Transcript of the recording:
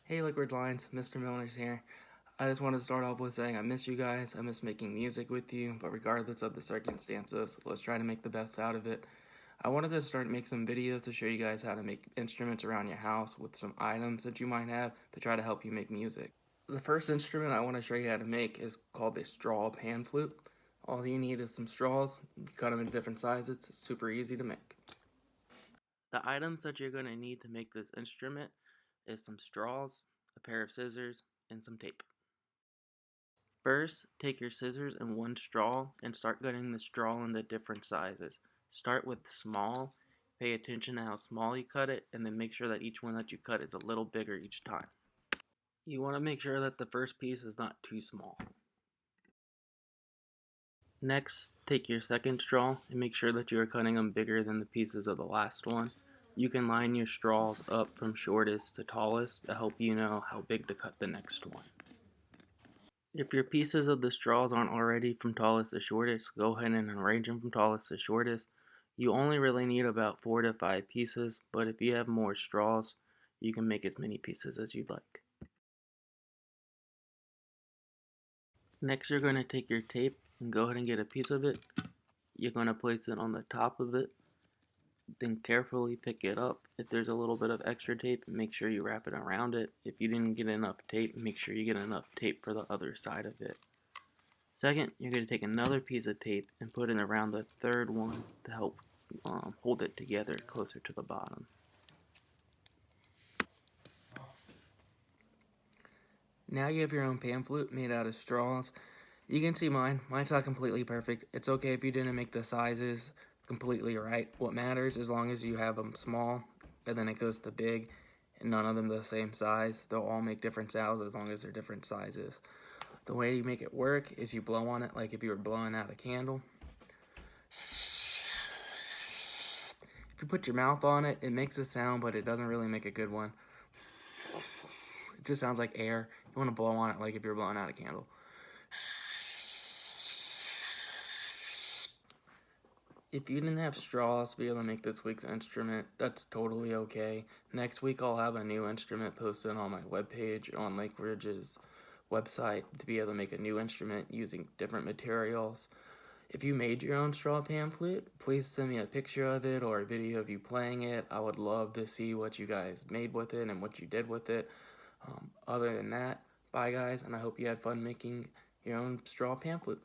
Hey Liquid Lines, Mr. Milner's here. I just want to start off with saying I miss you guys, I miss making music with you, but regardless of the circumstances, let's try to make the best out of it. I wanted to make some videos to show you guys how to make instruments around your house with some items that you might have to try to help you make music. The first instrument I want to show you how to make is called a straw pan flute. All you need is some straws, you cut them into different sizes, it's super easy to make. The items that you're going to need to make this instrument is some straws, a pair of scissors, and some tape. First, take your scissors and one straw and start cutting the straw into different sizes. Start with small, pay attention to how small you cut it, and then make sure that each one that you cut is a little bigger each time. You want to make sure that the first piece is not too small. Next, take your second straw and make sure that you are cutting them bigger than the pieces of the last one. You can line your straws up from shortest to tallest to help you know how big to cut the next one. If your pieces of the straws aren't already from tallest to shortest, go ahead and arrange them from tallest to shortest. You only really need about 4 to 5 pieces, but if you have more straws, you can make as many pieces as you'd like. Next, you're going to take your tape and go ahead and get a piece of it. You're going to place it on the top of it, then carefully pick it up. If there's a little bit of extra tape, make sure you wrap it around it. If you didn't get enough tape, make sure you get enough tape for the other side of it. Second, you're going to take another piece of tape and put it around the third one to help hold it together closer to the bottom. Now you have your own pan flute made out of straws. You can see mine. Mine's not completely perfect. It's okay if you didn't make the sizes completely right. What matters, as long as you have them small and then it goes to big and none of them the same size, they'll all make different sounds as long as they're different sizes. The way you make it work is you blow on it like if you were blowing out a candle. If you put your mouth on it, it makes a sound, but it doesn't really make a good one. It just sounds like air. You want to blow on it like if you're blowing out a candle. If you didn't have straws to be able to make this week's instrument, that's totally okay. Next week I'll have a new instrument posted on my webpage on Lake Ridge's website to be able to make a new instrument using different materials. If you made your own straw pan flute, please send me a picture of it or a video of you playing it. I would love to see what you guys made with it and what you did with it. Other than that, bye guys, and I hope you had fun making your own straw pan flute.